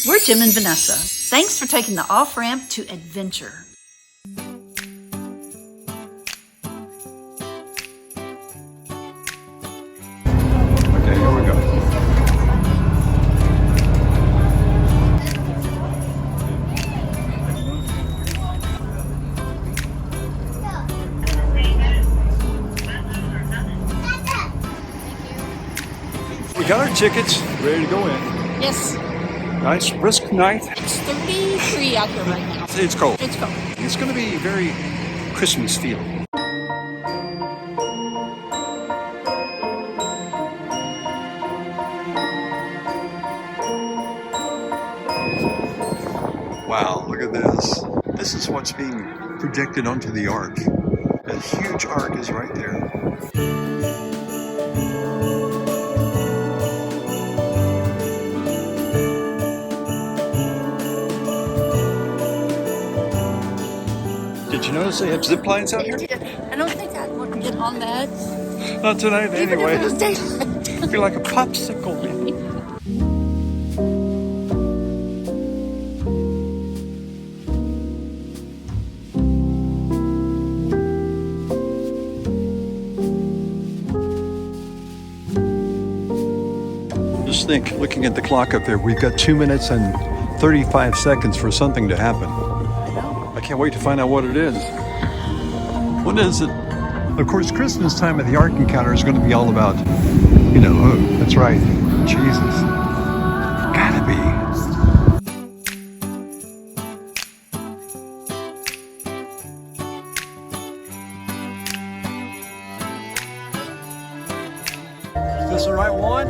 We're Jim and Vanessa. Thanks for taking the off-ramp to adventure. Okay, here we go. We got our tickets, ready to go in. Yes, Nice, brisk night. it's 33 out there right now. It's cold. It's cold. It's going to be very Christmas feeling. Wow, look at this. This is what's being projected onto the Ark. A huge Ark is right there. Did you notice they have zip lines out here? I don't think I'd want to get on that. Not tonight, Even anyway. if it was daylight. Feel like a popsicle. Just think, looking at the clock up there, we've got 2 minutes and 35 seconds for something to happen. I can't wait to find out what it is. What is it? Of course, Christmas time at the Ark Encounter is going to be all about, you know, who? That's right, Jesus. Gotta be. Is this the right one?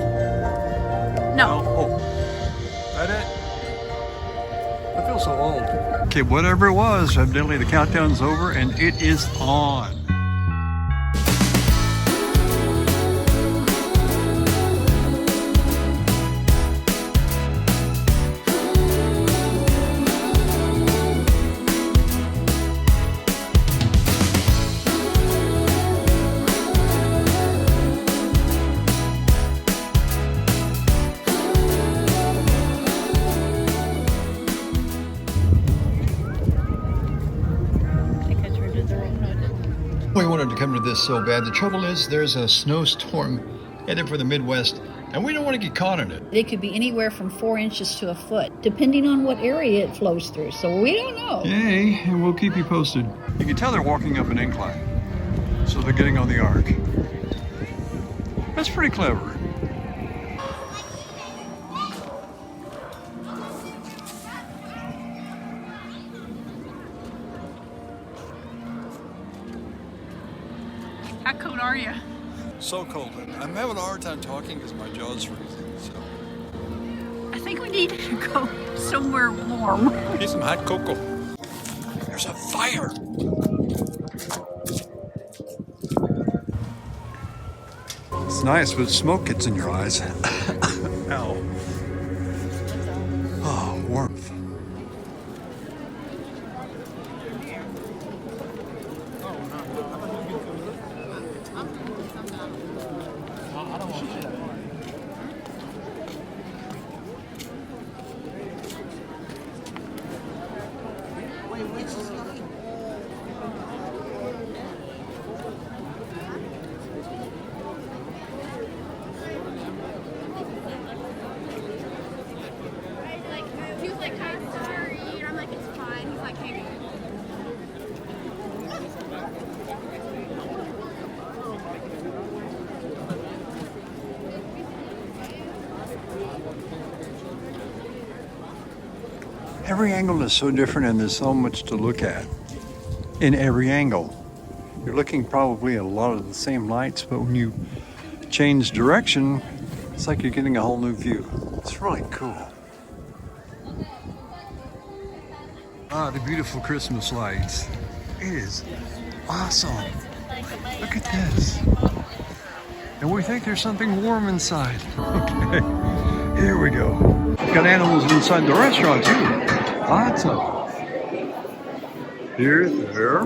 No. Oh, that it? I feel so old. Okay, whatever it was, evidently the countdown's over and it is on. We wanted to come to this so bad. The trouble is there's a snowstorm headed for the Midwest and we don't want to get caught in it. It could be anywhere from 4 inches to a foot, depending on what area it flows through. So we don't know. Yay, and we'll keep you posted. You can tell they're walking up an incline. So they're getting on the Ark. That's pretty clever. How cold are you? So cold. I'm having a hard time talking because my jaw's freezing. So I think we need to go somewhere warm. get some hot cocoa. There's a fire. It's nice, but smoke gets in your eyes. Ow. Oh, warmth. He was like, I'm sorry. And I'm like, it's fine. He's like, hey. Every angle is so different and there's so much to look at in every angle. You're looking probably at a lot of the same lights, but when you change direction, it's like you're getting a whole new view. It's really cool. Ah, the beautiful Christmas lights. It is awesome. Look at this. And we think there's something warm inside. Okay, here we go. Got animals inside the restaurant too. Lots of them. Here, there.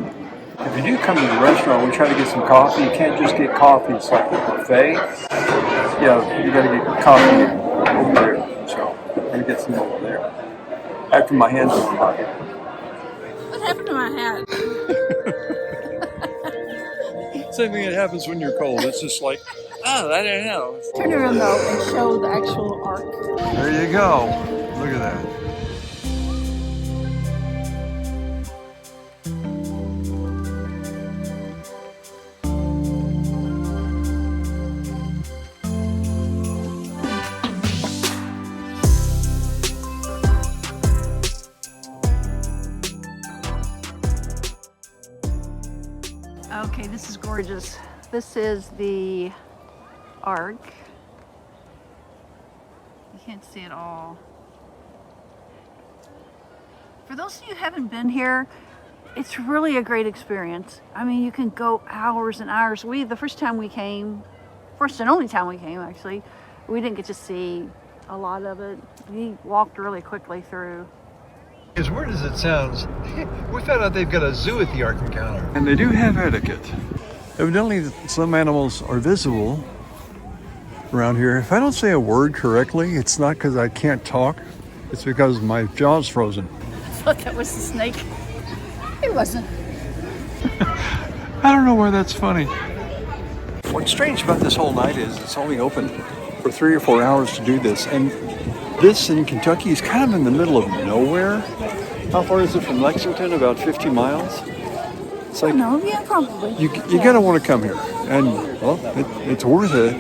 If you do come to the restaurant, we try to get some coffee. You can't just get coffee. It's like a buffet. Yeah, you got to get coffee over there. So, and get some over there. After my hands warm up. What happened to my hat? Same thing that happens when you're cold. It's just like, oh, I don't know. Turn around though and show the actual ark. There you go. Look at that. Okay, this is gorgeous. This is the Ark. You can't see it all. For those of you who haven't been here, it's really a great experience. I mean, you can go hours and hours. The first and only time we came actually, we didn't get to see a lot of it. We walked really quickly through. As weird as it sounds, we found out they've got a zoo at the Ark Encounter. And they do have etiquette. Evidently, some animals are visible around here. If I don't say a word correctly, it's not because I can't talk. It's because my jaw's frozen. I thought that was the snake. It wasn't. I don't know why that's funny. What's strange about this whole night is it's only open for 3 or 4 hours to do this. And this in Kentucky is kind of in the middle of nowhere. How far is it from Lexington? About 50 miles? It's like, No, yeah, probably. you gotta want to come here. And, well, it's worth it.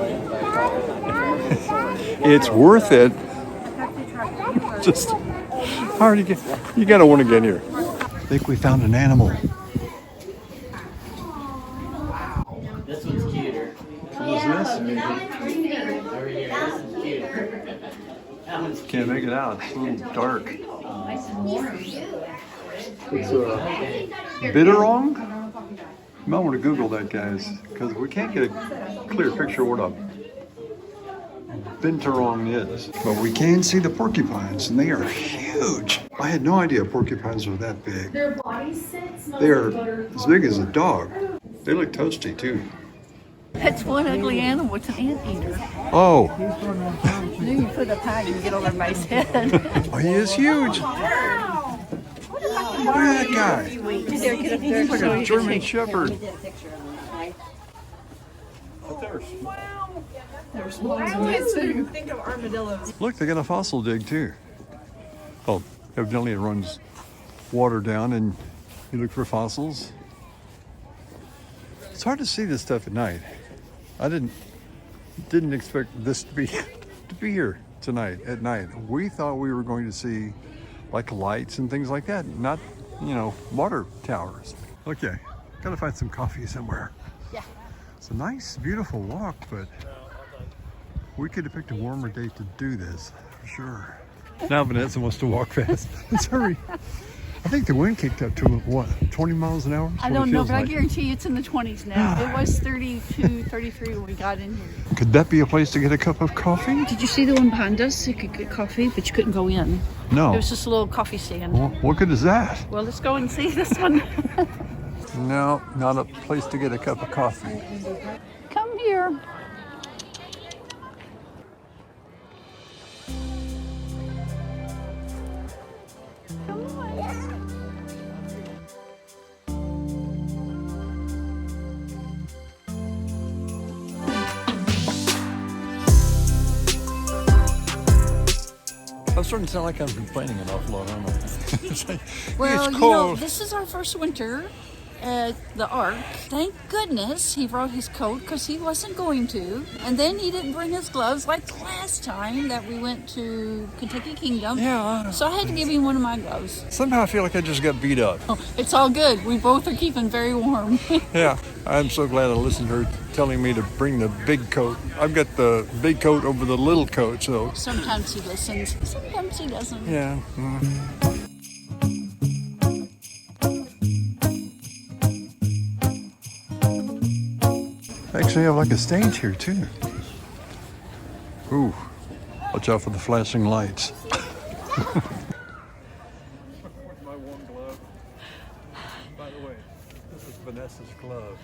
It's worth it. Just hard to get. You gotta want to get here. I think we found an animal. This one's cuter. What's this? Over here, this is cuter. That one's cute. Can't make it out. It's a little dark. It's a bitterong? You might want to Google that, guys, because we can't get a clear picture of what a binturong is. But we can see the porcupines, and they are huge. I had no idea porcupines were that big. They are as big as a dog. They look toasty, too. That's one ugly animal. It's an anteater. Oh, Then you put a pie and you get on everybody's head. he is huge. Look at that guy. He's like a German Shepherd. Think of armadillos. Look, they got a fossil dig too. Oh, evidently it runs water down and you look for fossils. It's hard to see this stuff at night. I didn't expect this to be here tonight at night. We thought we were going to see like lights and things like that, not, water towers. Okay, gotta find some coffee somewhere. Yeah. It's a nice, beautiful walk, but we could have picked a warmer day to do this, for sure. Now Vanessa wants to walk fast. Let's hurry. I think the wind kicked up to, what, 20 miles an hour? I don't know, but I guarantee you it's in the 20s now. It was 32, 33 when we got in here. Could that be a place to get a cup of coffee? Did you see the one behind us? You could get coffee, but you couldn't go in. No. It was just a little coffee stand. Well, what good is that? Well, let's go and see this one. No, not a place to get a cup of coffee. Come here. I'm starting to sound like I'm complaining an awful lot, aren't I? It's like, Well, it's cold. this is our first winter at the Ark. Thank goodness he brought his coat because he wasn't going to. And then he didn't bring his gloves like the last time that we went to Kentucky Kingdom. Yeah. So I had to give him one of my gloves. Somehow I feel like I just got beat up. Oh, it's all good. We both are keeping very warm. Yeah, I'm so glad I listened to her telling me to bring the big coat. I've got the big coat over the little coat, so. Sometimes he listens, sometimes he doesn't. Yeah. Actually have like a stage here too. Ooh, watch out for the flashing lights. My warm glove. By the way, this is Vanessa's glove.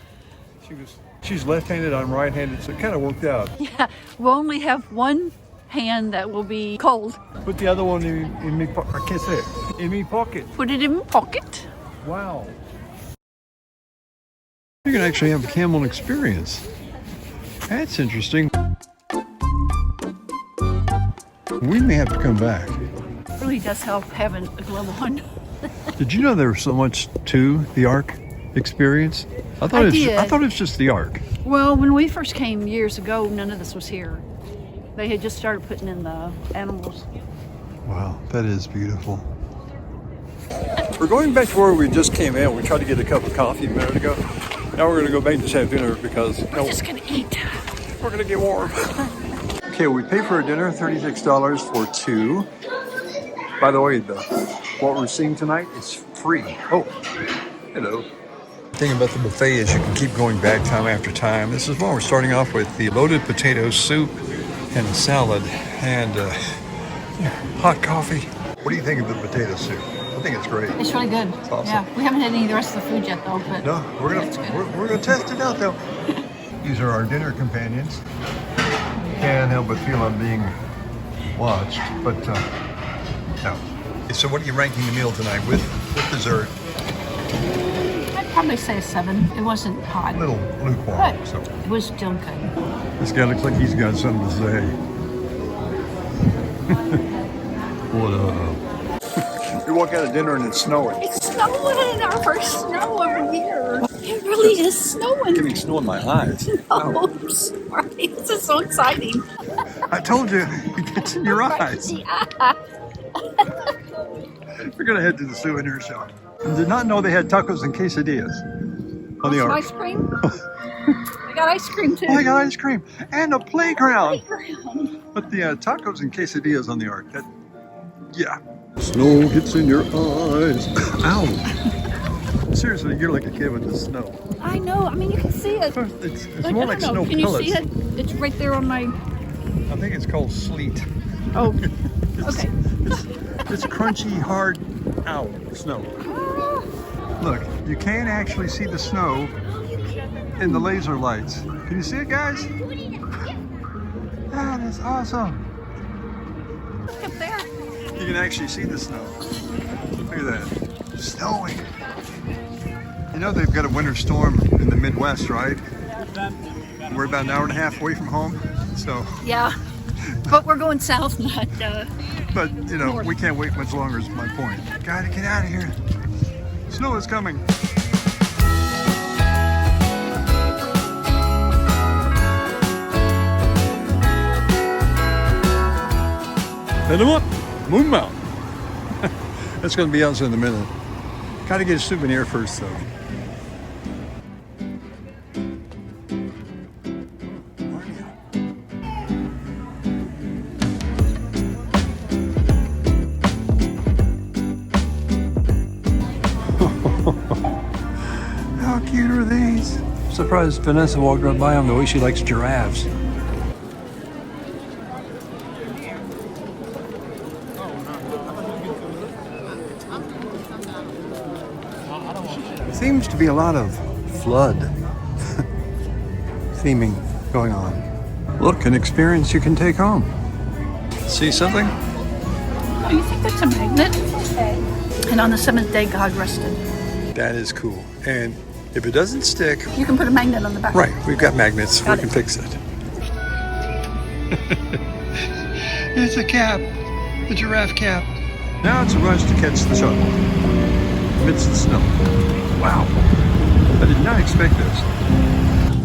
She's left-handed, I'm right-handed, so it kind of worked out. Yeah, we'll only have one hand that will be cold. Put the other one in me pocket. I can't say it. In me pocket. Put it in my pocket. Wow. You can actually have a camel experience. That's interesting. We may have to come back. It really does help having a global one. Did you know there was so much to the Ark experience? I thought it was just the Ark. Well, when we first came years ago, none of this was here. They had just started putting in the animals. Wow, that is beautiful. We're going back to where we just came in. We tried to get a cup of coffee a minute ago. Now we're going to go back and just have dinner because We're just gonna eat. we're going to get warm. Okay, we paid for a dinner, $36 for two. By the way, what we're seeing tonight is free. Oh, hello. The thing about the buffet is you can keep going back time after time. This is why we're starting off with the loaded potato soup and a salad and hot coffee. What do you think of the potato soup? I think it's great. It's really good. It's awesome. Yeah, we haven't had any of the rest of the food yet, though. But No, we're gonna test it out though. These are our dinner companions. Can't help but feel I'm being watched, but no. So what are you ranking the meal tonight with dessert? I'd probably say a 7. It wasn't hot, A little lukewarm. but So it was still good. this guy looks like he's got something to say. What up? You walk out of dinner and it's snowing. It's snowing! Our first snow of the year. It really is snowing. Giving snow in my eyes. Oh, I'm sorry. This is so exciting. I told you, it gets in your eyes. Yeah. We're gonna head to the souvenir shop. And did not know they had tacos and quesadillas on the Some Ark. ice cream. I got ice cream too. Oh, I got ice cream and a playground. Playground. But the tacos and quesadillas on the Ark. Yeah. Snow gets in your eyes. Ow. Seriously, you're like a kid with the snow. I know. I mean, you can see it. It's more like I don't know. snow Can pellets. you see it? It's right there on my. I think it's called sleet. Oh. It's, Okay. it's crunchy, hard, snow. Look, you can actually see the snow in the laser lights. Can you see it, guys? That is awesome. Look up there. You can actually see the snow. Look at that. Snowing. You know they've got a winter storm in the Midwest, right? We're about an hour and a half away from home, so. Yeah. But we're going south, not. But, you know, we can't wait much longer is my point. Gotta get out of here. Snow is coming. Head them up, Moon Mountain. That's gonna be us in a minute. Gotta get a souvenir first though. How cute are these? I'm surprised Vanessa walked right by them the way she likes giraffes. Seems to be a lot of flood theming going on. Look, an experience you can take home. See something? Oh, you think that's a magnet? And on the 7th day, God rested. That is cool. And if it doesn't stick, You can put a magnet on the back. right, we've got magnets. Got We it. can fix it. It's a cap. The giraffe cap. Now it's a rush to catch the shuttle amidst the snow. Wow. I did not expect this.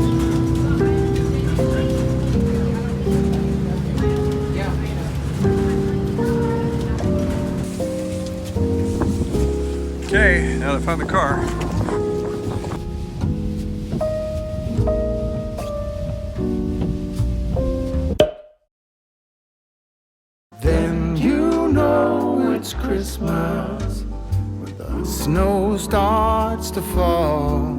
Okay, now that I found the car. Then you know it's Christmas when the snow starts to fall.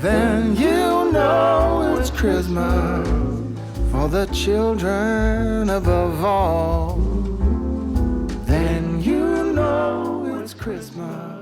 Then you know it's Christmas for the children above all. Then you know it's Christmas.